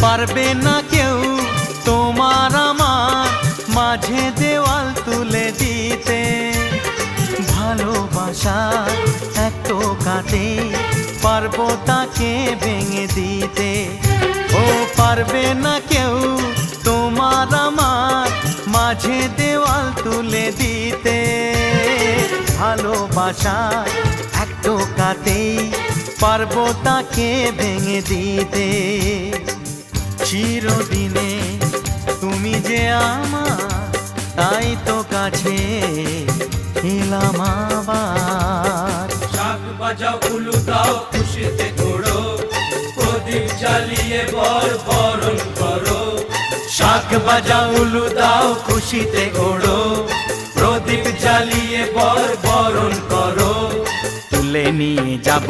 পারবে না কেউ তোমার আমার মাঝে দেওয়াল তুলে দিতে। ভালোবাসা এক টোকাতে পারবো তাকে ভেঙে দিতে। ও পারবে না কেউ তোমার আমার মাঝে দেওয়াল তুলে দিতে। ভালোবাসা এক টোকাতেই পারবো তাকে ভেঙে দিতে। চিরদিনে তুমি যে আমার, তাই তো কাছে এলাম আবার। শাক বাজাও উলু দাও খুশিতে ঘোড়ো, প্রদীপ জ্বালিয়ে বর বরণ করো। শাক বাজাও উলু দাও খুশিতে ঘোড়ো, প্রদীপ জ্বালিয়ে বর বরণ করো। তুলে নিয়ে যাব